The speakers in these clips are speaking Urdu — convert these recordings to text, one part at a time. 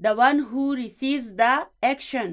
The one who receives the action।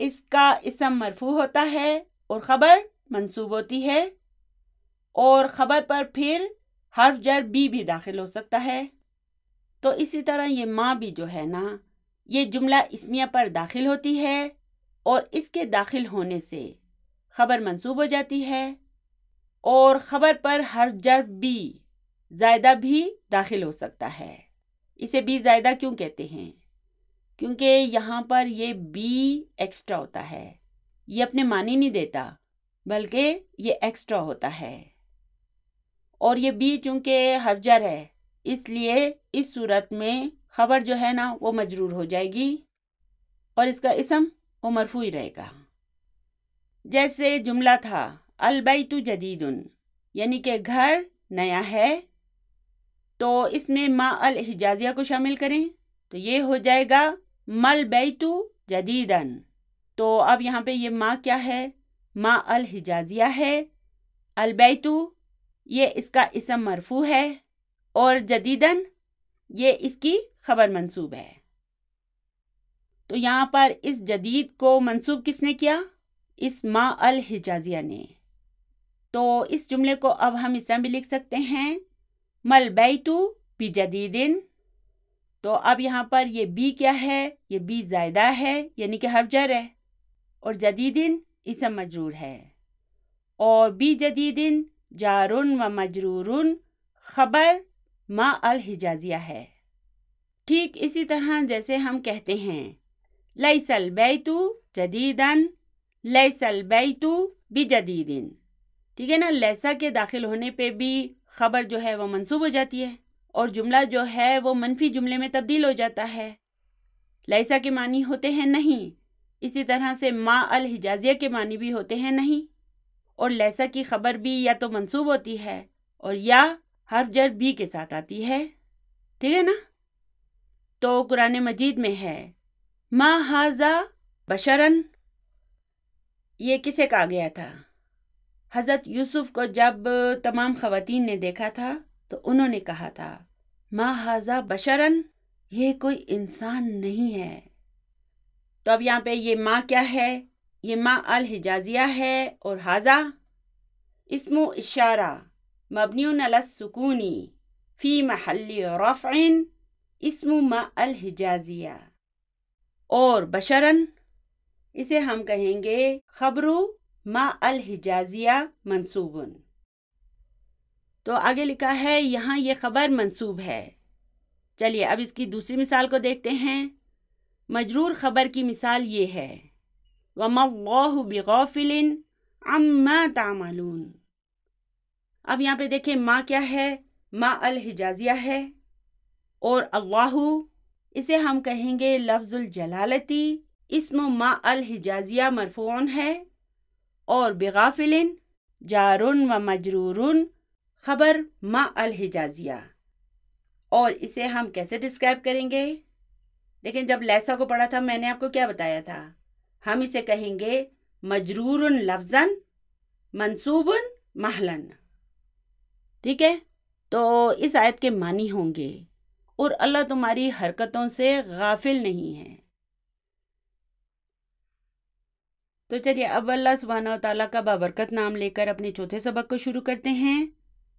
اس کا اسم مرفوع ہوتا ہے اور خبر منصوب ہوتی ہے، اور خبر پر پھر حرف جر بھی داخل ہو سکتا ہے۔ تو اسی طرح یہ ما بھی جو ہے نا، یہ جملہ اسمیہ پر داخل ہوتی ہے اور اس کے داخل ہونے سے خبر منصوب ہو جاتی ہے، اور خبر پر حرف جر بھی زائدہ بھی داخل ہو سکتا ہے۔ اسے بھی زائدہ کیوں کہتے ہیں؟ کیونکہ یہاں پر یہ بھی ایکسٹرا ہوتا ہے، یہ اپنے معنی نہیں دیتا بلکہ یہ ایکسٹرا ہوتا ہے، اور یہ بھی چونکہ حرف جر ہے اس لیے اس صورت میں خبر جو ہے نا وہ مجرور ہو جائے گی اور اس کا اسم وہ مرفوع ہی رہے گا۔ جیسے جملہ تھا البیت جدید، یعنی کہ گھر نیا ہے، تو اس میں ما الحجازیہ کو شامل کریں تو یہ ہو جائے گا مل بیت جدیدن۔ تو اب یہاں پہ یہ ما کیا ہے؟ ما الحجازیہ ہے۔ البیت یہ اس کا اسم مرفوع ہے، اور جدیدن یہ اس کی خبر منصوب ہے۔ تو یہاں پر اس جدید کو منصوب کس نے کیا؟ اس ما الحجازیہ نے۔ تو اس جملے کو اب ہم اس طرح بھی لکھ سکتے ہیں مل بیت بجدیدن۔ تو اب یہاں پر یہ بی کیا ہے؟ یہ بی زائدہ ہے، یعنی کہ حرف جر ہے، اور جدیدن اسم مجرور ہے، اور بی جدیدن جار و مجرور خبر ما الحجازیہ ہے۔ ٹھیک اسی طرح جیسے ہم کہتے ہیں لیس البیت جدیدن، لیس البیت بجدیدن، ٹھیک ہے نا؟ لیسا کے داخل ہونے پہ بھی خبر جو ہے وہ منصوب ہو جاتی ہے، اور جملہ جو ہے وہ منفی جملے میں تبدیل ہو جاتا ہے۔ لیسا کے معنی ہوتے ہیں نہیں، اسی طرح سے ما الحجازیہ کے معنی بھی ہوتے ہیں نہیں، اور لیسا کی خبر بھی یا تو منصوب ہوتی ہے اور یا حرف جر بھی کے ساتھ آتی ہے، ٹھیک ہے نا؟ تو قرآن مجید میں ہے ما ھذا بشرن، یہ کسے کہا گیا تھا؟ حضرت یوسف کو جب تمام خواتین نے دیکھا تھا تو انہوں نے کہا تھا ما ھذا بشرن، یہ کوئی انسان نہیں ہے۔ تو اب یہاں پہ یہ ما کیا ہے؟ یہ ما الحجازیہ ہے، اور ھذا اسم اشارہ مبنی علی السکون فی محل رفع اسم ما الحجازیہ، اور بشرن اسے ہم کہیں گے خبر ما الحجازیہ منصوب۔ تو آگے لکھا ہے یہاں یہ خبر منصوب ہے۔ چلیے اب اس کی دوسری مثال کو دیکھتے ہیں۔ مجرور خبر کی مثال یہ ہے وَمَا اللَّهُ بِغَافِلٍ عَمَّا تَعْمَلُونَ۔ اب یہاں پہ دیکھیں ما کیا ہے؟ ما الحجازیہ ہے، اور اللہ اسے ہم کہیں گے لفظ الجلالتی، اسم ما الحجازیہ مرفوع ہے، اور بغافل جار و مجرور خبر ما الحجازیہ۔ اور اسے ہم کیسے ڈسکرائب کریں گے؟ لیکن جب لیسا کو پڑھا تھا میں نے آپ کو کیا بتایا تھا؟ ہم اسے کہیں گے مجرور لفظاً منصوب محلاً، ٹھیک ہے؟ تو اس آیت کے معنی ہوں گے اور اللہ تمہاری حرکتوں سے غافل نہیں ہے۔ تو چلیے اب اللہ سبحانہ و تعالیٰ کا بابرکت نام لے کر اپنے چوتھے سبق کو شروع کرتے ہیں۔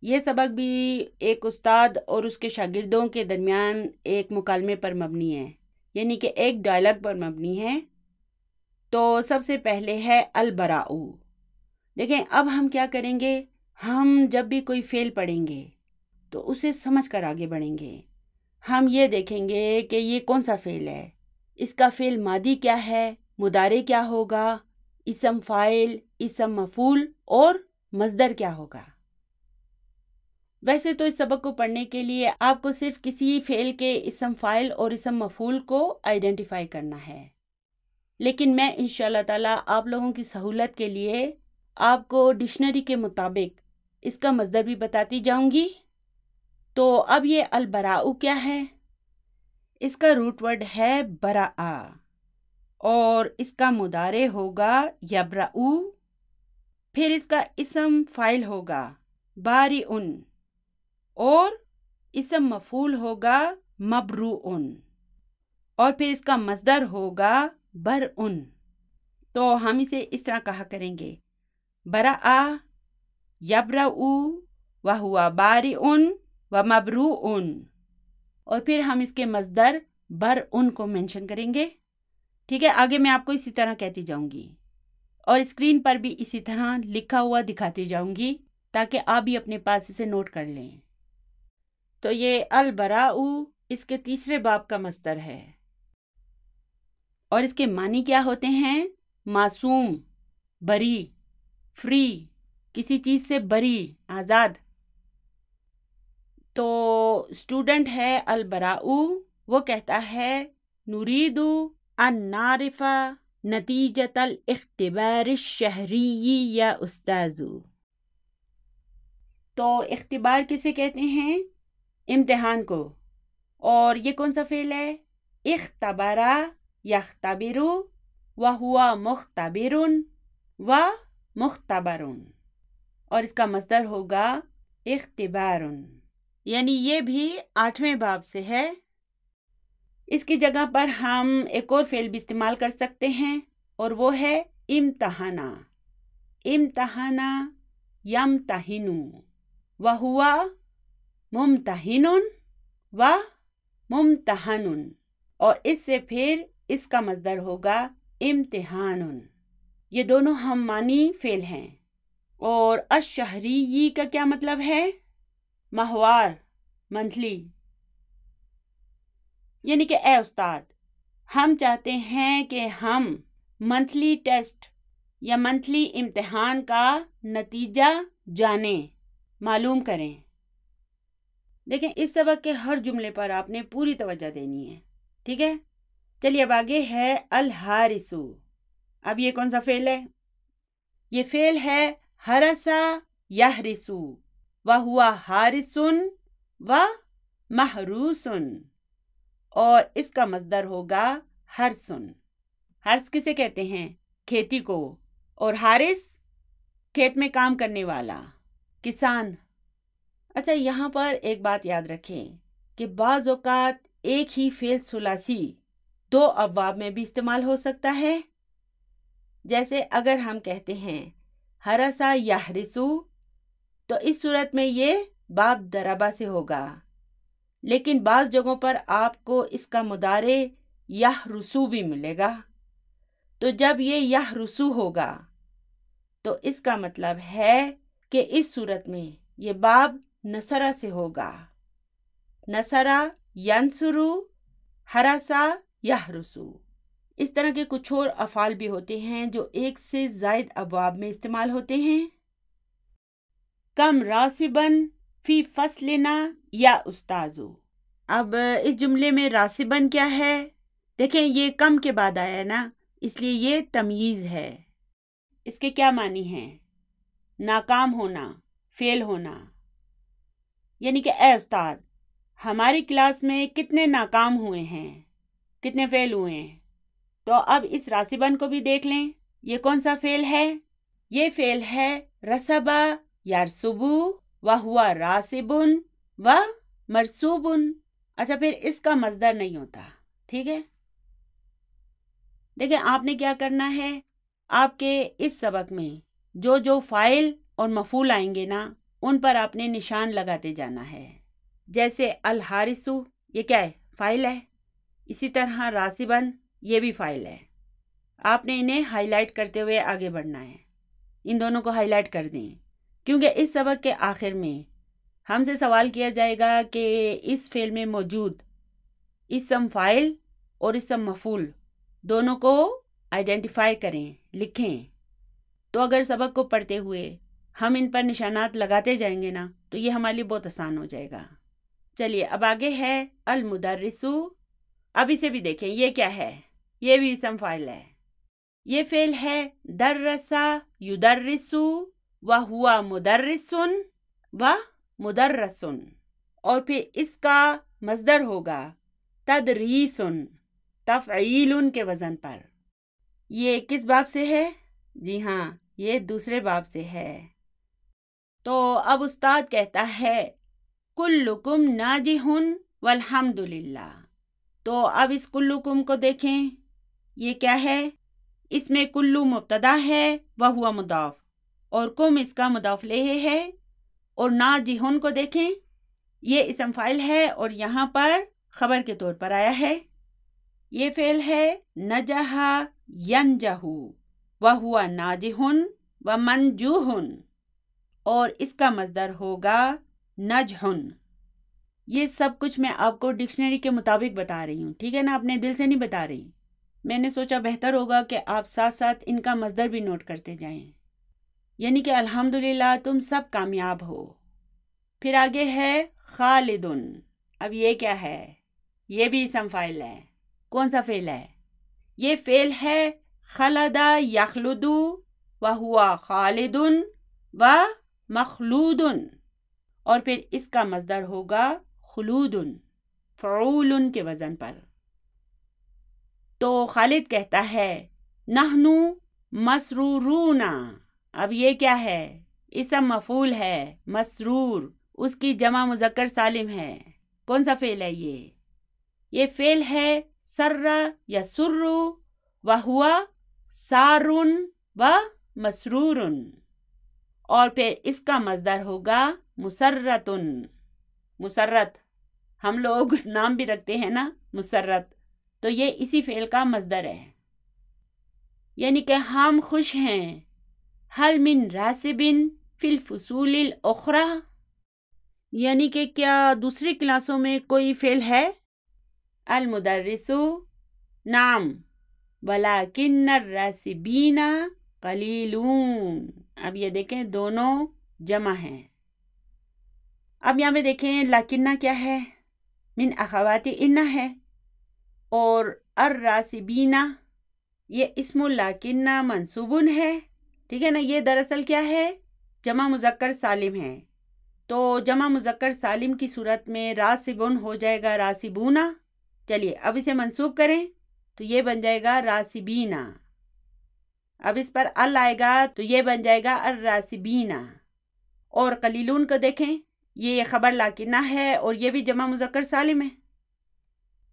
یہ سبق بھی ایک استاد اور اس کے شاگردوں کے درمیان ایک مکالمے پر مبنی ہے، یعنی کہ ایک ڈائلاگ پر مبنی ہے۔ تو سب سے پہلے ہے البراء۔ دیکھیں اب ہم کیا کریں گے، ہم جب بھی کوئی فعل پڑھیں گے تو اسے سمجھ کر آگے بڑھیں گے۔ ہم یہ دیکھیں گے کہ یہ کون سا فعل ہے، اس کا فعل ماضی کیا ہے، مضارع کیا ہوگا، اسم فاعل، اسم مفعول اور مصدر کیا ہوگا۔ ویسے تو اس سبق کو پڑھنے کے لیے آپ کو صرف کسی فعل کے اسم فاعل اور اسم مفعول کو آئیڈینٹیفائی کرنا ہے، لیکن میں انشاءاللہ تعالیٰ آپ لوگوں کی سہولت کے لیے آپ کو ڈکشنری کے مطابق اس کا مصدر بھی بتاتی جاؤں گی۔ تو اب یہ البراء کیا ہے؟ اس کا روٹ ورڈ ہے برآ، اور اس کا مضارع ہوگا یبرؤ، پھر اس کا اسم فاعل ہوگا بارئ، اور اسم مفعول ہوگا مبروء، اور پھر اس کا مصدر ہوگا برء۔ تو ہم اسے اس طرح کہا کریں گے، برآ یبرؤ وہو بارئ ومبروء، اور پھر ہم اس کے مصدر برء کو مینشن کریں گے. ٹھیک ہے، آگے میں آپ کو اسی طرح کہتی جاؤں گی اور اسکرین پر بھی اسی طرح لکھا ہوا دکھاتی جاؤں گی تاکہ آپ بھی اپنے پاس اسے نوٹ کر لیں. تو یہ البراء اس کے تیسرے باب کا مصدر ہے اور اس کے معنی کیا ہوتے ہیں؟ معصوم، بری، فری، کسی چیز سے بری، آزاد. تو اسٹوڈنٹ ہے البراء، وہ کہتا ہے نريد ان نعرف نتیجۃ الاختبار الشہری یا استاذ. تو اختبار کسے کہتے ہیں؟ امتحان کو. اور یہ کون سا فعل ہے؟ اختبرا یختبر وہو مختبر و مختبر، اور اس کا مصدر ہوگا اختبار. یعنی یہ بھی 8ویں باب سے ہے. اس کی جگہ پر ہم ایک اور فعل بھی استعمال کر سکتے ہیں اور وہ ہے امتحانا. امتحانا یمتحن وہو ممتحن و ممتحن، اور اس سے پھر اس کا مصدر ہوگا امتحان. یہ دونوں ہم معنی فعل ہیں. اور الشہری کا کیا مطلب ہے؟ ماہوار، منتھلی. یعنی کہ اے استاد، ہم چاہتے ہیں کہ ہم منتھلی ٹیسٹ یا منتھلی امتحان کا نتیجہ جانیں، معلوم کریں. دیکھیں اس سبق کے ہر جملے پر آپ نے پوری توجہ دینی ہے. ٹھیک ہے، چلیے اب آگے ہے الحارث. اب یہ کون سا فعل ہے؟ یہ فعل ہے حرسا یحرس وہو حارس و محروس، اور اس کا مصدر ہوگا حرسن. حرس کسے کہتے ہیں؟ کھیتی کو. اور حارس کھیت میں کام کرنے والا، کسان. اچھا، یہاں پر ایک بات یاد رکھیں کہ بعض اوقات ایک ہی فعل ثلاثی 2 ابواب میں بھی استعمال ہو سکتا ہے. جیسے اگر ہم کہتے ہیں حرسا یحرسو، تو اس صورت میں یہ باب ضربہ سے ہوگا. لیکن بعض جگہوں پر آپ کو اس کا مضارع یحرسو بھی ملے گا. تو جب یہ یحرسو ہوگا تو اس کا مطلب ہے کہ اس صورت میں یہ باب نصرہ سے ہوگا. نصرہ ینصرو، حرسا یحرسو. اس طرح کے کچھ اور افعال بھی ہوتے ہیں جو ایک سے زائد ابواب میں استعمال ہوتے ہیں. کم راسبن فی فصلنا یا استاذو. اب اس جملے میں راسبن کیا ہے؟ دیکھیں یہ کم کے بعد آیا ہے نا، اس لیے یہ تمییز ہے. اس کے کیا معنی ہیں؟ ناکام ہونا، فیل ہونا. یعنی کہ اے استاد، ہماری کلاس میں کتنے ناکام ہوئے ہیں، کتنے فیل ہوئے ہیں. تو اب اس راسبن کو بھی دیکھ لیں، یہ کون سا فعل ہے؟ یہ فعل ہے رسبا یرسبو وہو راسب و مرسوب. اچھا، پھر اس کا مصدر نہیں ہوتا. ٹھیک ہے، دیکھیں آپ نے کیا کرنا ہے، آپ کے اس سبق میں جو جو فاعل اور مفعول آئیں گے نا، ان پر آپ نے نشان لگاتے جانا ہے. جیسے الحارثو، یہ کیا ہے؟ فاعل ہے. اسی طرح راسبن، یہ بھی فاعل ہے. آپ نے انہیں ہائی لائٹ کرتے ہوئے آگے بڑھنا ہے. ان دونوں کو ہائی لائٹ کر دیں، کیونکہ اس سبق کے آخر میں ہم سے سوال کیا جائے گا کہ اس فعل میں موجود اسم فاعل اور اسم مفعول دونوں کو آئیڈینٹیفائی کریں، لکھیں. تو اگر سبق کو پڑھتے ہوئے ہم ان پر نشانات لگاتے جائیں گے نا، تو یہ ہمارے لیے بہت آسان ہو جائے گا. چلیے اب آگے ہے المدرسو. اب اسے بھی دیکھیں، یہ کیا ہے؟ یہ بھی اسم فاعل ہے. یہ فعل ہے درسا یدرسو وہو مدرس و مدرس، اور پھر اس کا مصدر ہوگا تدریس، تفعیل کے وزن پر. یہ کس باب سے ہے؟ جی ہاں، یہ دوسرے باب سے ہے. تو اب استاد کہتا ہے کلکم ناجح والحمدللہ. تو اب اس کلکم کو دیکھیں، یہ کیا ہے؟ اس میں کلو مبتدا ہے وہوا مضاف اور کم اس کا مضاف الیہ ہے، اور ناجحن کو دیکھیں یہ اسم فاعل ہے اور یہاں پر خبر کے طور پر آیا ہے۔ یہ فعل ہے نجح ینجح وہوا ناجح ومنجوح، اور اس کا مصدر ہوگا نجح۔ یہ سب کچھ میں آپ کو ڈکشنری کے مطابق بتا رہی ہوں، ٹھیک ہے نا، اپنے دل سے نہیں بتا رہی۔ میں نے سوچا بہتر ہوگا کہ آپ ساتھ ساتھ ان کا مصدر بھی نوٹ کرتے جائیں، یعنی کہ الحمدللہ تم سب کامیاب ہو۔ پھر آگے ہے خالدن۔ اب یہ کیا ہے؟ یہ بھی اسم فاعل ہے۔ کون سا فعل ہے؟ یہ فعل ہے خلد یخلد وہوا خالد و مخلود، اور پھر اس کا مصدر ہوگا خلود، فعول کے وزن پر۔ تو خالد کہتا ہے نحنو مسرورون۔ اب یہ کیا ہے؟ اسم مفعول ہے، مسرور، اس کی جمع مذکر سالم ہے۔ کون سا فعل ہے یہ؟ یہ فعل ہے سر یسر وہوا سار و مسرور، اور پھر اس کا مصدر ہوگا مسرت۔ مسرت ہم لوگ نام بھی رکھتے ہیں نا، مسرت، تو یہ اسی فعل کا مصدر ہے، یعنی کہ ہم خوش ہیں۔ حل من راسب فی الفصول الاخری، یعنی کہ کیا دوسری کلاسوں میں کوئی فعل ہے؟ المدرس نعم ولکن الراسبین قلیلون۔ اب یہ دیکھیں دونوں جمع ہیں۔ اب یہاں پہ دیکھیں لکنہ کیا ہے؟ من اخوات ان ہے، اور الراسبین یہ اسم لکنہ منصوبن ہے، ٹھیک ہے نا۔ یہ دراصل کیا ہے؟ جمع مذکر سالم ہے، تو جمع مذکر سالم کی صورت میں راسبن ہو جائے گا راسبونا۔ چلیے اب اسے منصوب کریں تو یہ بن جائے گا راسبینا۔ اب اس پر ال آئے گا تو یہ بن جائے گا الراسبینا۔ اور قلیلون کو دیکھیں، یہ خبر لاکنہ ہے اور یہ بھی جمع مذکر سالم ہے،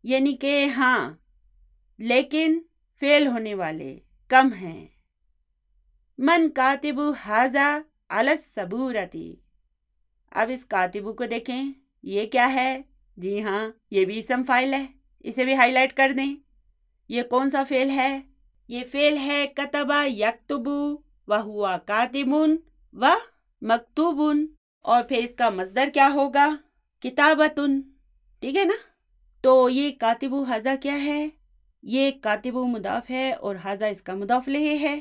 یعنی کہ ہاں لیکن فعل ہونے والے کم ہیں۔ من کاتب ھذا علی السبورتی۔ اب اس کاتبو کو دیکھیں، یہ کیا ہے؟ جی ہاں یہ بھی اسم فاعل ہے، اسے بھی ہائی لائٹ کر دیں۔ یہ کون سا فعل ہے؟ یہ فعل ہے کتب یکتب وہوا کاتب و مکتوب، اور پھر اس کا مصدر کیا ہوگا؟ کتابۃ، ٹھیک ہے نا۔ تو یہ کاتب ھذا کیا ہے؟ یہ کاتب مضاف ہے اور ھذا اس کا مضاف الیہ ہے،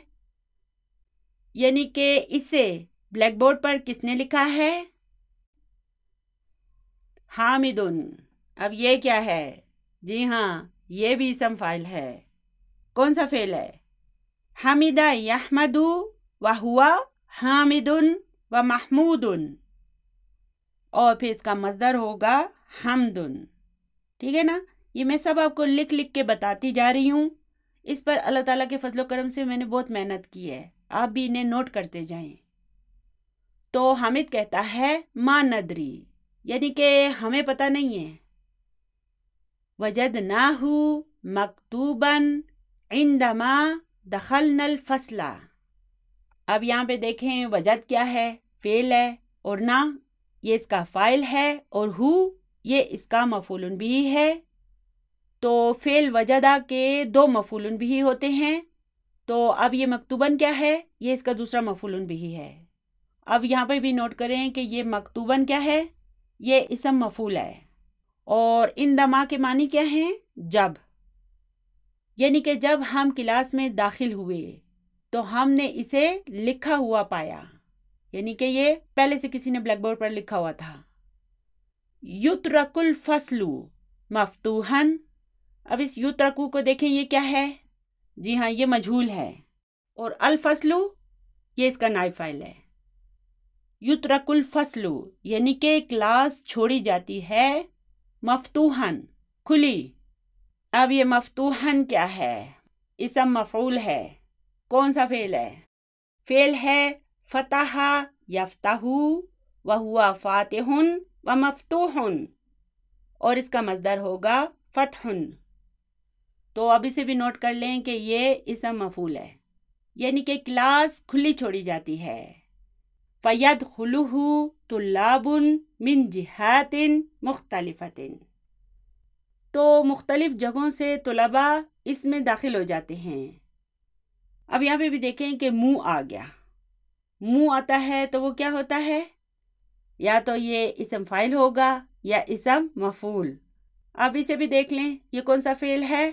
یعنی کہ اسے بلیک بورڈ پر کس نے لکھا ہے؟ حامد۔ اب یہ کیا ہے؟ جی ہاں یہ بھی اسم فاعل ہے۔ کون سا فعل ہے؟ حمد یحمد وہوا حامد و محمود، اور پھر اس کا مصدر ہوگا حمد، ٹھیک ہے نا۔ یہ میں سب آپ کو لکھ لکھ کے بتاتی جا رہی ہوں، اس پر اللہ تعالیٰ کے فضل و کرم سے میں نے بہت محنت کی ہے، آپ بھی انہیں نوٹ کرتے جائیں۔ تو حامد کہتا ہے ما ندری، یعنی کہ ہمیں پتہ نہیں ہے۔ وجدناہ مکتوبا عندما دخلنا الفصل۔ اب یہاں پہ دیکھیں وجد کیا ہے؟ فعل ہے، اور نہ یہ اس کا فاعل ہے، اور ہو یہ اس کا مفعول بھی ہے۔ تو فعل وجدہ کے دو مفعول بھی ہوتے ہیں، تو اب یہ مکتوباً کیا ہے؟ یہ اس کا دوسرا مفعول بھی ہے۔ اب یہاں پہ بھی نوٹ کریں کہ یہ مکتوباً کیا ہے؟ یہ اسم مفعول ہے، اور اندما کے معنی کیا ہیں؟ جب، یعنی کہ جب ہم کلاس میں داخل ہوئے تو ہم نے اسے لکھا ہوا پایا، یعنی کہ یہ پہلے سے کسی نے بلیک بورڈ پر لکھا ہوا تھا۔ یترک الفصل مفتوحا۔ اب اس یترکو کو دیکھیں یہ کیا ہے؟ جی ہاں یہ مجہول ہے، اور الفصل یہ اس کا نائب فاعل ہے۔ یترک الفصل یعنی کہ کلاس چھوڑی جاتی ہے مفتوحاً، کھلی۔ اب یہ مفتوحاً کیا ہے؟ اسم مفعول ہے۔ کون سا فعل ہے؟ فعل ہے فتح یفتح وہوا فاتح و مفتوح، اور اس کا مصدر ہوگا فتح۔ تو اب اسے بھی نوٹ کر لیں کہ یہ اسم مفعول ہے، یعنی کہ کلاس کھلی چھوڑی جاتی ہے۔ فَيَدْخُلُهُ طُلَّابٌ مِّن جِهَاتٍ مُخْتَلِفَةٍ، تو مختلف جگہوں سے طلباء اس میں داخل ہو جاتے ہیں۔ اب یہاں پہ بھی دیکھیں کہ منہ آ گیا، منہ آتا ہے تو وہ کیا ہوتا ہے؟ یا تو یہ اسم فاعل ہوگا یا اسم مفعول۔ اب اسے بھی دیکھ لیں، یہ کون سا فعل ہے؟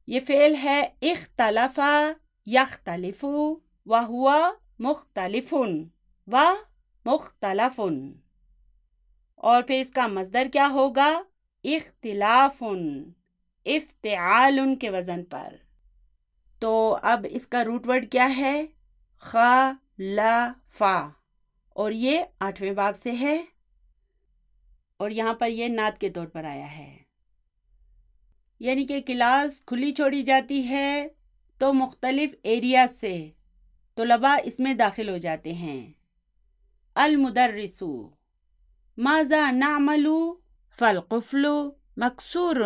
یہ فعل ہے اختلف یختلف وہو مختلف و مختلف، اور پھر اس کا مصدر کیا ہوگا؟ اختلاف، افتعال کے وزن پر۔ تو اب اس کا روٹ ورڈ کیا ہے؟ خلفا، اور یہ 8ویں باب سے ہے، اور یہاں پر یہ نعت کے طور پر آیا ہے، یعنی کہ کلاس کھلی چھوڑی جاتی ہے تو مختلف ایریاز سے طلباء اس میں داخل ہو جاتے ہیں۔ المدرس ماذا نعمل فالقفل مکسور،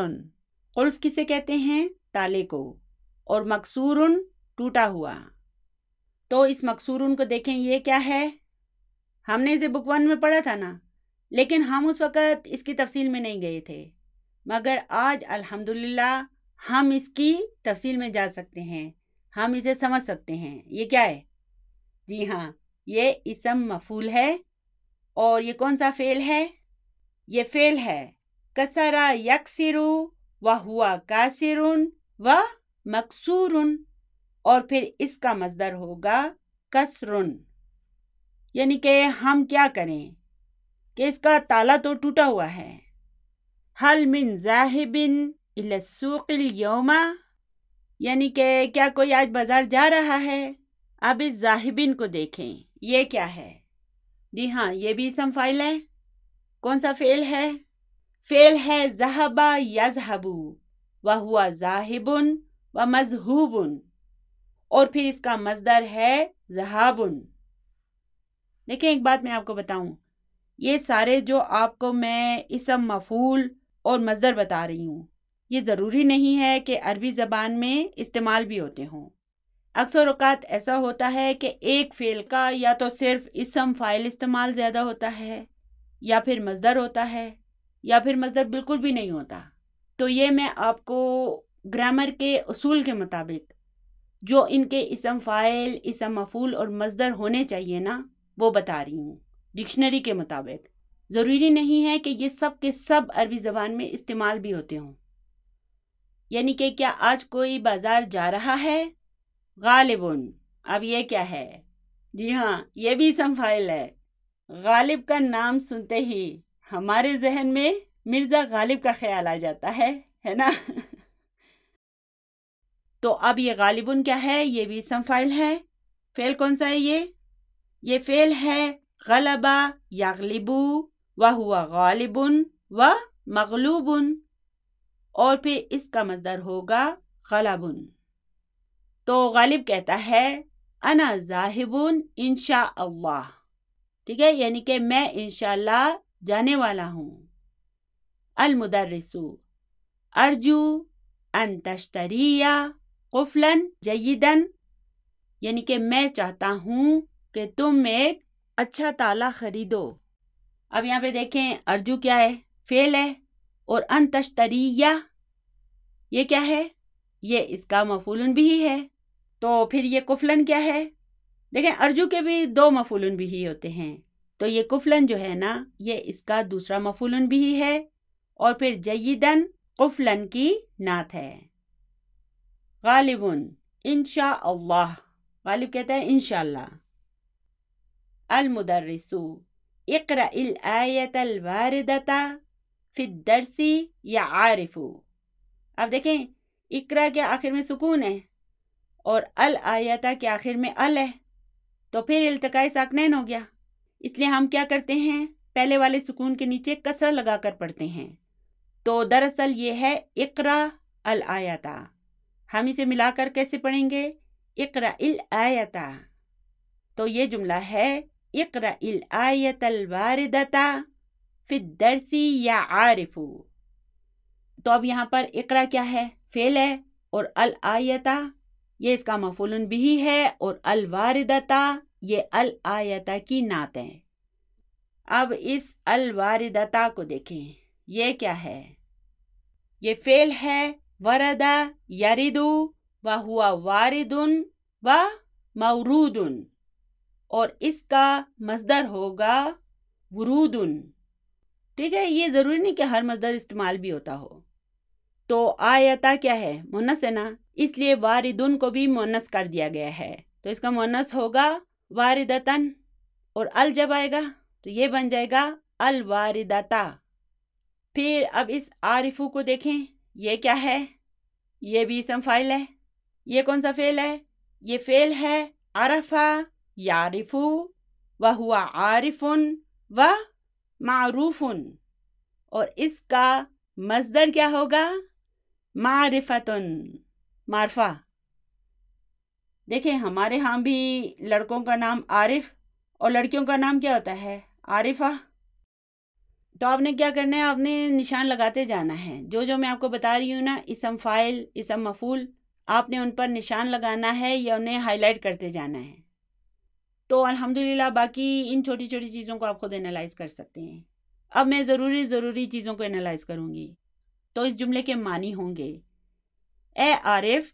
قلف کسے کہتے ہیں؟ تالے کو، اور مکسور ٹوٹا ہوا۔ تو اس مکسور کو دیکھیں، یہ کیا ہے؟ ہم نے اسے بک 1 میں پڑھا تھا نا، لیکن ہم اس وقت اس کی تفصیل میں نہیں گئے تھے، مگر آج الحمدللہ ہم اس کی تفصیل میں جا سکتے ہیں، ہم اسے سمجھ سکتے ہیں۔ یہ کیا ہے؟ جی ہاں، یہ اسم مفعول ہے، اور یہ کون سا فعل ہے؟ یہ فعل ہے کسر یکسر وہو کاسر و مکسور، اور پھر اس کا مصدر ہوگا کسر، یعنی کہ ہم کیا کریں کہ اس کا تالا تو ٹوٹا ہوا ہے۔ حل من ذاہب الی السوق اليوم، یعنی کہ کیا کوئی آج بازار جا رہا ہے؟ اب اس ذاہبین کو دیکھیں، یہ کیا ہے؟ جی ہاں، یہ بھی اسم فاعل ہے۔ کون سا فعل ہے؟ فعل ہے ذہب یذہب وہو ذاہب و مذہوب، اور پھر اس کا مصدر ہے ذہاب۔ دیکھیں، ایک بات میں آپ کو بتاؤں، یہ سارے جو آپ کو میں اسم مفعول اور مصدر بتا رہی ہوں، یہ ضروری نہیں ہے کہ عربی زبان میں استعمال بھی ہوتے ہوں۔ اکثر اوقات ایسا ہوتا ہے کہ ایک فعل کا یا تو صرف اسم فاعل استعمال زیادہ ہوتا ہے، یا پھر مصدر ہوتا ہے، یا پھر مصدر بالکل بھی نہیں ہوتا۔ تو یہ میں آپ کو گرامر کے اصول کے مطابق جو ان کے اسم فاعل، اسم مفعول اور مصدر ہونے چاہیے نا، وہ بتا رہی ہوں ڈکشنری کے مطابق۔ ضروری نہیں ہے کہ یہ سب کے سب عربی زبان میں استعمال بھی ہوتے ہوں۔ یعنی کہ کیا آج کوئی بازار جا رہا ہے؟ غالبٌ، اب یہ کیا ہے؟ جی ہاں، یہ بھی اسم فاعل ہے۔ غالب کا نام سنتے ہی ہمارے ذہن میں مرزا غالب کا خیال آ جاتا ہے نا؟ تو اب یہ غالبٌ کیا ہے؟ یہ بھی اسم فاعل ہے۔ فعل کون سا ہے یہ فعل ہے غلبہ یغلب وہو غالب و مغلوب، اور پھر اس کا مصدر ہوگا غلب۔ تو غالب کہتا ہے انا ذاہب انشاء اللہ، ٹھیک ہے، یعنی کہ میں انشاءاللہ جانے والا ہوں۔ المدرس ارجو ان تشتری قفلا جیدا، یعنی کہ میں چاہتا ہوں کہ تم ایک اچھا تالا خریدو۔ اب یہاں پہ دیکھیں، ارجو کیا ہے؟ فعل ہے، اور ان تشتری یہ کیا ہے؟ یہ اس کا مفعول بھی ہے۔ تو پھر یہ کفلن کیا ہے؟ دیکھیں، ارجو کے بھی 2 مفعول بھی ہی ہوتے ہیں، تو یہ کفلن جو ہے نا، یہ اس کا دوسرا مفعول بھی ہے، اور پھر جیدن قفلن کی نعت ہے۔ غالبٌ انشاء اللہ، غالب کہتا ہے انشاءاللہ۔ المدرس اقرأ الآیۃ الواردۃ فی الدرس یعرف، اب دیکھیں، اقرا کے آخر میں سکون ہے، اور الآیۃ کے آخر میں ال ہے، تو پھر التقاء ساکنین ہو گیا۔ اس لیے ہم کیا کرتے ہیں؟ پہلے والے سکون کے نیچے کسرہ لگا کر پڑھتے ہیں۔ تو دراصل یہ ہے اقرا الآیۃ، ہم اسے ملا کر کیسے پڑھیں گے؟ اقرا الآیۃ۔ تو یہ جملہ ہے اقرا الآیۃ الواردۃ فی الدرس یعرف۔ تو اب یہاں پر اقرا کیا ہے؟ فعل ہے، اور الآیتا یہ اس کا مفعول بھی ہے، اور الواردتا یہ الآیتا کی نعت ہے۔ اب اس الواردتا کو دیکھیں، یہ کیا ہے؟ یہ فعل ہے وردا یریدو وہوا واردن و مورودن، اور اس کا مصدر ہوگا ورودن۔ ٹھیک ہے، یہ ضروری نہیں کہ ہر مصدر استعمال بھی ہوتا ہو۔ تو آیتا کیا ہے؟ مؤنث ہے نا، اس لیے واردن کو بھی مؤنث کر دیا گیا ہے، تو اس کا مؤنث ہوگا واردتن، اور ال جب آئے گا تو یہ بن جائے گا الواردتا۔ پھر اب اس عارفو کو دیکھیں، یہ کیا ہے؟ یہ بھی اسم فاعل ہے۔ یہ کون سا فعل ہے؟ یہ فعل ہے عرفہ یعرفو وہو عارف و معروف، اور اس کا مصدر کیا ہوگا؟ معرفتن، معرفہ۔ دیکھیں ہمارے ہاں بھی لڑکوں کا نام عارف اور لڑکیوں کا نام کیا ہوتا ہے؟ عارفہ۔ تو آپ نے کیا کرنا ہے؟ آپ نے نشان لگاتے جانا ہے، جو میں آپ کو بتا رہی ہوں نا، اسم فاعل، اسم مفعول، آپ نے ان پر نشان لگانا ہے یا انہیں ہائی لائٹ کرتے جانا ہے۔ تو الحمدللہ باقی ان چھوٹی چھوٹی چیزوں کو آپ خود انالائز کر سکتے ہیں۔ اب میں ضروری چیزوں کو انالائز کروں گی۔ تو اس جملے کے معنی ہوں گے، اے عارف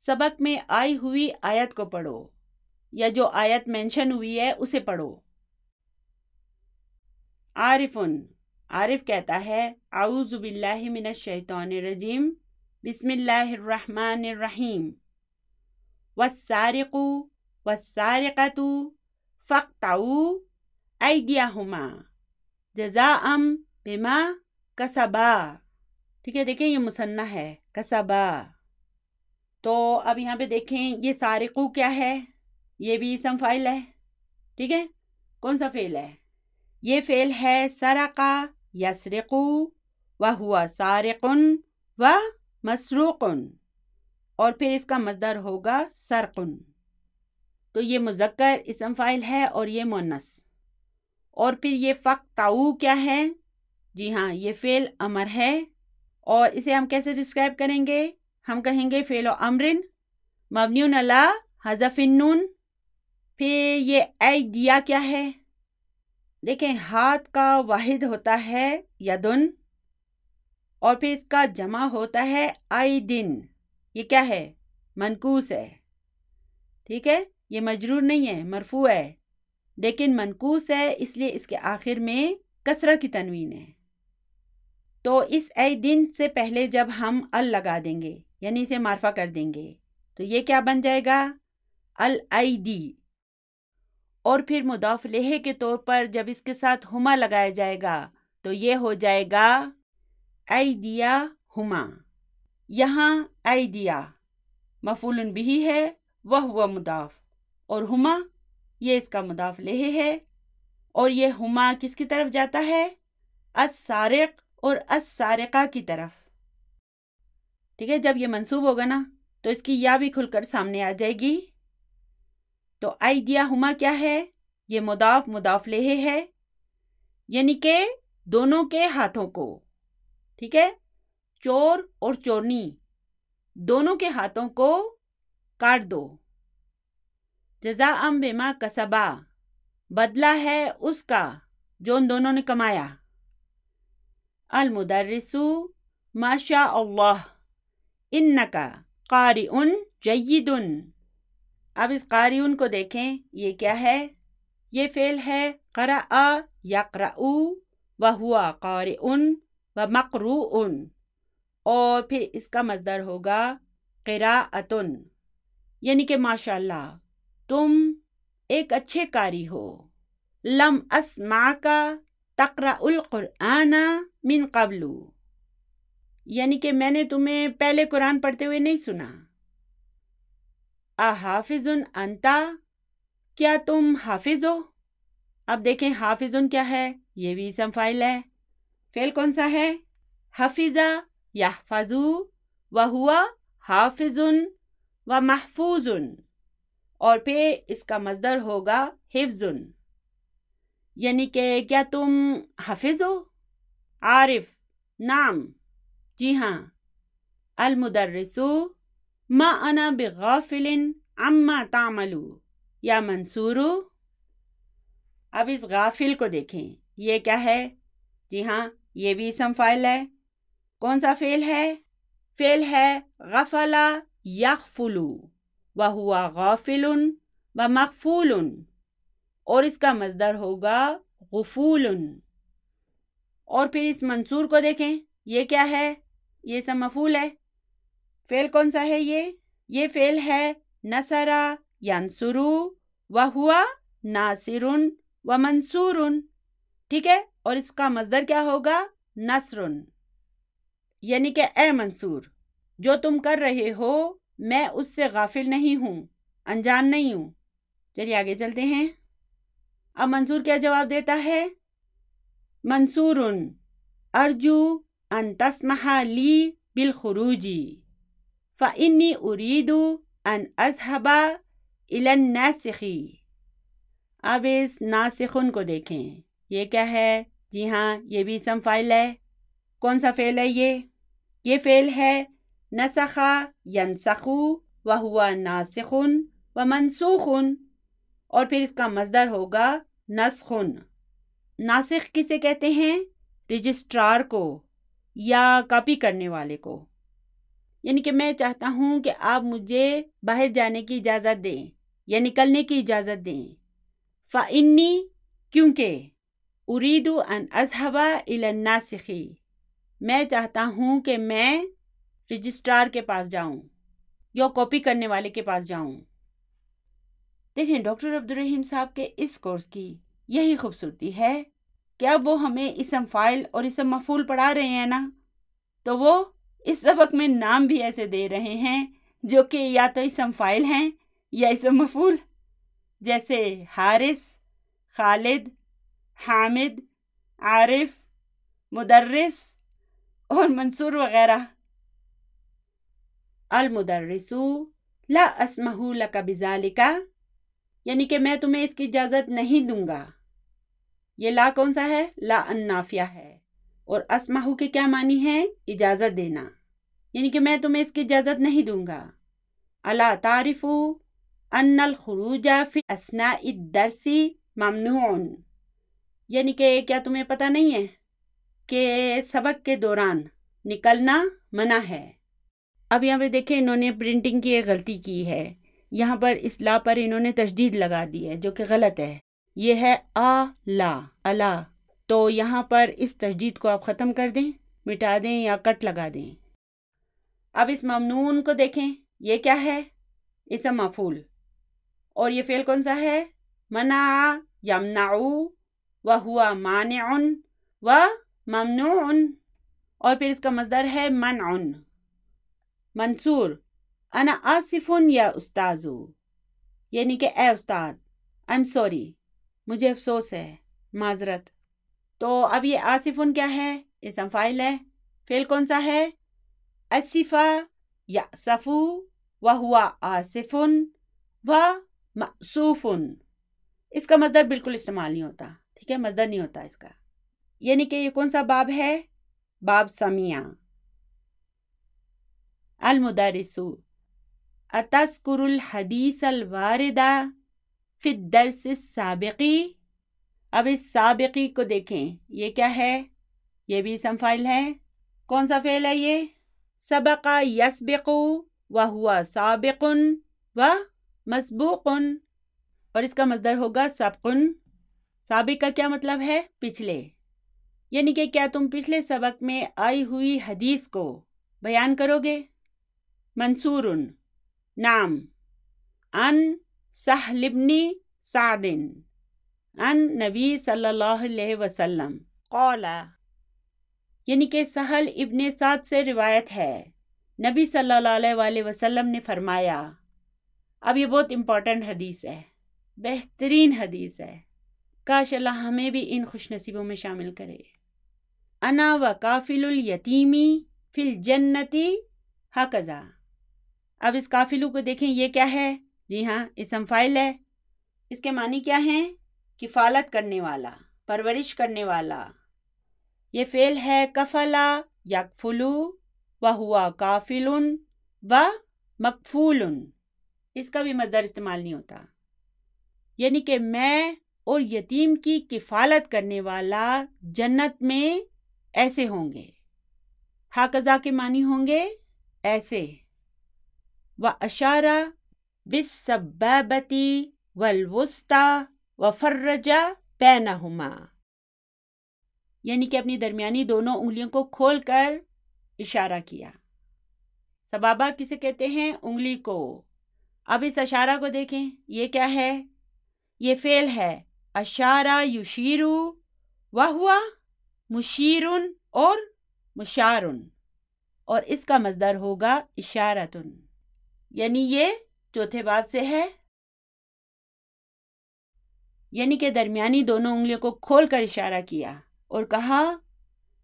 سبق میں آئی ہوئی آیت کو پڑھو، یا جو آیت مینشن ہوئی ہے اسے پڑھو۔ عارفن، عارف کہتا ہے اعوذ باللہ من الشیطان الرجیم بسم اللہ الرحمن الرحیم، والسارق والسارقۃ فاقطعوا ایدیہما جزاء بما کسبا۔ ٹھیک ہے، دیکھیں یہ مثنی ہے، کسبا۔ تو اب یہاں پہ دیکھیں یہ سارقو کیا ہے؟ یہ بھی اسم فاعل ہے۔ ٹھیک ہے، کون سا فعل ہے؟ یہ فعل ہے سرقا یسرقو وہو سارق و مسروق، اور پھر اس کا مصدر ہوگا سرقن۔ تو یہ مذکر اسم فاعل ہے اور یہ مؤنث۔ اور پھر یہ فقطعو کیا ہے؟ جی ہاں، یہ فعل امر ہے، اور اسے ہم کیسے ڈسکرائب کریں گے؟ ہم کہیں گے فعل امر مبنی علی حذف النون۔ پھر یہ ایدیا کیا ہے؟ دیکھیں ہاتھ کا واحد ہوتا ہے یدن، اور پھر اس کا جمع ہوتا ہے ایدن۔ یہ کیا ہے؟ منقوص ہے۔ ٹھیک ہے، یہ مجرور نہیں ہے، مرفوع ہے، لیکن منقوص ہے اس لیے اس کے آخر میں کسرہ کی تنوین ہے۔ تو اس ایدن سے پہلے جب ہم ال لگا دیں گے، یعنی اسے معرفہ کر دیں گے، تو یہ کیا بن جائے گا؟ الایدی۔ اور پھر مضاف الیہ کے طور پر جب اس کے ساتھ ہما لگایا جائے گا تو یہ ہو جائے گا ایدیا ہما۔ یہاں ایدیا مفعول بھی ہے وہو مضاف، اور ہما یہ اس کا مضاف الیہ ہے، اور یہ ہما کس کی طرف جاتا ہے؟ السارق اور السارقہ کی طرف۔ ٹھیک ہے، جب یہ منصوب ہوگا نا تو اس کی یا بھی کھل کر سامنے آ جائے گی۔ تو ایدیا ہما کیا ہے؟ یہ مضاف الیہ ہے، یعنی کہ دونوں کے ہاتھوں کو۔ ٹھیک ہے، چور اور چورنی دونوں کے ہاتھوں کو کاٹ دو۔ جزاء بما کسبا بدلہ ہے اس کا جو ان دونوں نے کمایا۔ المدرس ما شاء اللہ انک قارئ جید۔ اب اس قارئ کو دیکھیں، یہ کیا ہے؟ یہ فعل ہے قرأ یقرأ وہو قارئ و مقروء، اور پھر اس کا مصدر ہوگا قراءۃ، یعنی کہ ماشاءاللہ تم ایک اچھے قاری ہو۔ لم اسمعک تقرأ القرآن من قبل، یعنی کہ میں نے تمہیں پہلے قرآن پڑھتے ہوئے نہیں سنا۔ احافظ انت، کیا تم حافظ ہو؟ اب دیکھیں حافظ کیا ہے؟ یہ بھی اسم فاعل ہے۔ فعل کون سا ہے؟ حفظ یحفظ وہو حافظ و محفوظ، اور پھر اس کا مصدر ہوگا حفظ، یعنی کہ کیا تم حافظ ہو؟ عارف، نام، جی ہاں، المدرس ما انا بغافل عما تعملو یا منصورو. اب اس غافل کو دیکھیں، یہ کیا ہے؟ جی ہاں، یہ بھی اسم فاعل ہے. کون سا فعل ہے؟ فعل ہے غفل یغفل وہو غافل ومغفول، اور اس کا مصدر ہوگا غفول. اور پھر اس منصور کو دیکھیں، یہ کیا ہے؟ یہ اسم مفعول ہے. فعل کون سا ہے؟ یہ فعل ہے نصر ینصر وہو ناصر ومنصور. ٹھیک ہے، اور اس کا مصدر کیا ہوگا؟ نصر. یعنی کہ اے منصور، جو تم کر رہے ہو میں اس سے غافل نہیں ہوں، انجان نہیں ہوں. چلیے آگے چلتے ہیں. اب منصور کیا جواب دیتا ہے؟ منصور ارجو ان تسمح لی بالخروج فانی اريد ان اذهب الى الناسخ. اب اس ناسخن کو دیکھیں، یہ کیا ہے؟ جی ہاں، یہ بھی اسم فاعل ہے. کون سا فعل ہے یہ فعل ہے نسخ ینسخ وہو ناسخ ومنسوخ، اور پھر اس کا مصدر ہوگا نسخ. ناسخ کسے کہتے ہیں؟ رجسٹرار کو یا کاپی کرنے والے کو. یعنی کہ میں چاہتا ہوں کہ آپ مجھے باہر جانے کی اجازت دیں یا نکلنے کی اجازت دیں. فإنی کیونکہ اريد ان اذهب الى الناسخ، میں چاہتا ہوں کہ میں رجسٹرار کے پاس جاؤں یا کاپی کرنے والے کے پاس جاؤں. دیکھیں ڈاکٹر عبدالرحیم صاحب کے اس کورس کی یہی خوبصورتی ہے کہ اب وہ ہمیں اسم فاعل اور اسم مفعول پڑھا رہے ہیں نا، تو وہ اس سبق میں نام بھی ایسے دے رہے ہیں جو کہ یا تو اسم فاعل ہیں یا اسم مفعول، جیسے حارث، خالد، حامد، عارف، مدرس اور منصور وغیرہ. المدرس لا اسمح لک بذالک، یعنی کہ میں تمہیں اس کی اجازت نہیں دوں گا. یہ لا کون سا ہے؟ لا النافیہ ہے. اور اسمح کے کیا معنی ہے؟ اجازت دینا، یعنی کہ میں تمہیں اس کی اجازت نہیں دوں گا. الا تعرف ان الخروج فی اثناء الدرس ممنوع، یعنی کہ کیا تمہیں پتہ نہیں ہے کہ سبق کے دوران نکلنا منع ہے. اب یہاں پہ دیکھیں انہوں نے پرنٹنگ کی ایک غلطی کی ہے. یہاں پر اس لا پر انہوں نے تشدید لگا دی ہے جو کہ غلط ہے. یہ ہے الا. تو یہاں پر اس تشدید کو آپ ختم کر دیں، مٹا دیں یا کٹ لگا دیں. اب اس ممنون کو دیکھیں، یہ کیا ہے؟ اسم مفعول. اور یہ فعل کون سا ہے؟ منع یمنع وہو مانع وممنوع، اور پھر اس کا مصدر ہے منع. منصور انا آصف یا استاذ، یعنی کہ اے استاد. I'm sorry، مجھے افسوس ہے، معذرت. تو اب یہ آصفن کیا ہے؟ اسم فاعل ہے. فعل کون سا ہے؟ اسف یأسف وہو آصف ومأسوف. اس کا مصدر بالکل استعمال نہیں ہوتا، ٹھیک ہے، مصدر نہیں ہوتا اس کا. یعنی کہ یہ کون سا باب ہے؟ باب سمیع. المدرس اتذکر الحدیث الوارد فی الدرس السابقی. اب اس سابقی کو دیکھیں، یہ کیا ہے؟ یہ بھی اسم فاعل ہے. کون سا فعل ہے یہ؟ سبق یسبق وہو سابق ومسبوق، اور اس کا مصدر ہوگا سبق. سابق کا کیا مطلب ہے؟ پچھلے. یعنی کہ کیا تم پچھلے سبق میں آئی ہوئی حدیث کو بیان کرو گے؟ منصور نام ان سہل بن سعد ان نبی صلی اللہ علیہ وسلم قال، یعنی کہ سہل ابن سعد سے روایت ہے، نبی صلی اللہ علیہ وآلہ وسلم نے فرمایا. اب یہ بہت امپورٹنٹ حدیث ہے، بہترین حدیث ہے. کاش اللہ ہمیں بھی ان خوش نصیبوں میں شامل کرے. انا وکافل الیتیمی فی الجنت ہکذا. اب اس کافلو کو دیکھیں، یہ کیا ہے؟ جی ہاں، اسم فاعل ہے. اس کے معنی کیا ہیں؟ کفالت کرنے والا، پرورش کرنے والا. یہ فعل ہے کفلا یکفلو وہو کافل مکفول، اس کا بھی مصدر استعمال نہیں ہوتا، یعنی کہ میں اور یتیم کی کفالت کرنے والا جنت میں ایسے ہوں گے. ہاکذا کے معنی ہوں گے ایسے. وَأَشَارَ بِالسَّبَّابَةِ وَالْوُسْطَى وَفَرَّجَ بَيْنَهُمَا، یعنی کہ اپنی درمیانی دونوں انگلیوں کو کھول کر اشارہ کیا. سبابہ کسے کہتے ہیں؟ انگلی کو. اب اس اشارہ کو دیکھیں، یہ کیا ہے؟ یہ فعل ہے. اشارہ یشیرو، وہوا مشیرن اور مشارن، اور اس کا مصدر ہوگا اشارتن، یعنی یہ چوتھے باب سے ہے. یعنی کہ درمیانی دونوں انگلیوں کو کھول کر اشارہ کیا اور کہا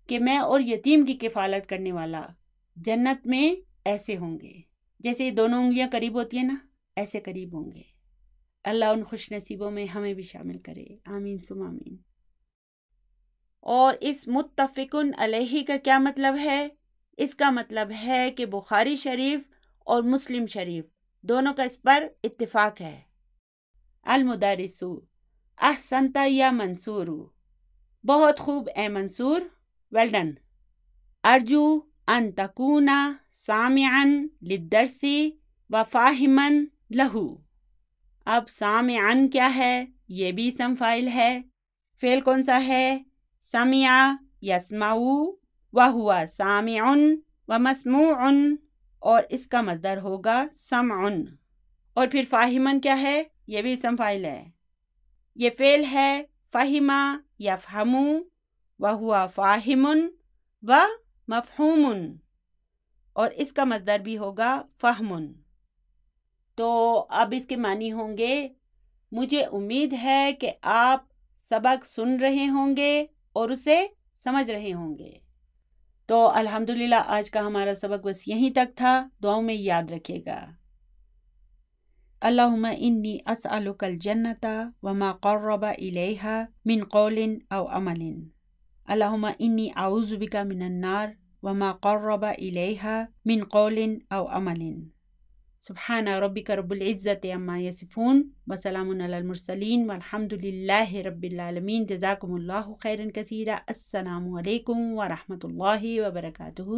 کہ میں اور یتیم کی کفالت کرنے والا جنت میں ایسے ہوں گے. جیسے یہ دونوں انگلیاں قریب ہوتی ہیں نا، ایسے قریب ہوں گے. اللہ ان خوش نصیبوں میں ہمیں بھی شامل کرے، آمین ثم آمین. اور اس متفقن علیہ کا کیا مطلب ہے؟ اس کا مطلب ہے کہ بخاری شریف اور مسلم شریف دونوں کا اس پر اتفاق ہے. المدرس احسنت یا منصور، بہت خوب اے منصور، ویل ڈن. ارجو ان تکون سامعا للدرس و فاہما لہو. اب سامعا کیا ہے؟ یہ بھی اسم فاعل ہے. فعل کون سا ہے؟ سمع یسمع، وہو سامع و مسموع، اور اس کا مصدر ہوگا سمع. اور پھر فاہمن کیا ہے؟ یہ بھی اسم فاعل ہے. یہ فعل ہے فہم یفہم، وہو فاہم و مفہوم، اور اس کا مصدر بھی ہوگا فہم. تو اب اس کے معنی ہوں گے، مجھے امید ہے کہ آپ سبق سن رہے ہوں گے اور اسے سمجھ رہے ہوں گے. تو الحمدللہ آج کا ہمارا سبق بس یہیں تک تھا. دعاؤں میں یاد رکھیے گا. اللہم انی اسألک الجنۃ وما قرب الیہا من قول او عمل. اللہم انی اعوذ بک من النار وما قرب الیہا من قول او عمل. سبحان ربک رب العزت عما یصفون وسلام علی المرسلین والحمد للہ رب العالمین. جزاکم اللہ خیرا کثیرا. السلام علیکم ورحمۃ اللہ وبرکاتہ.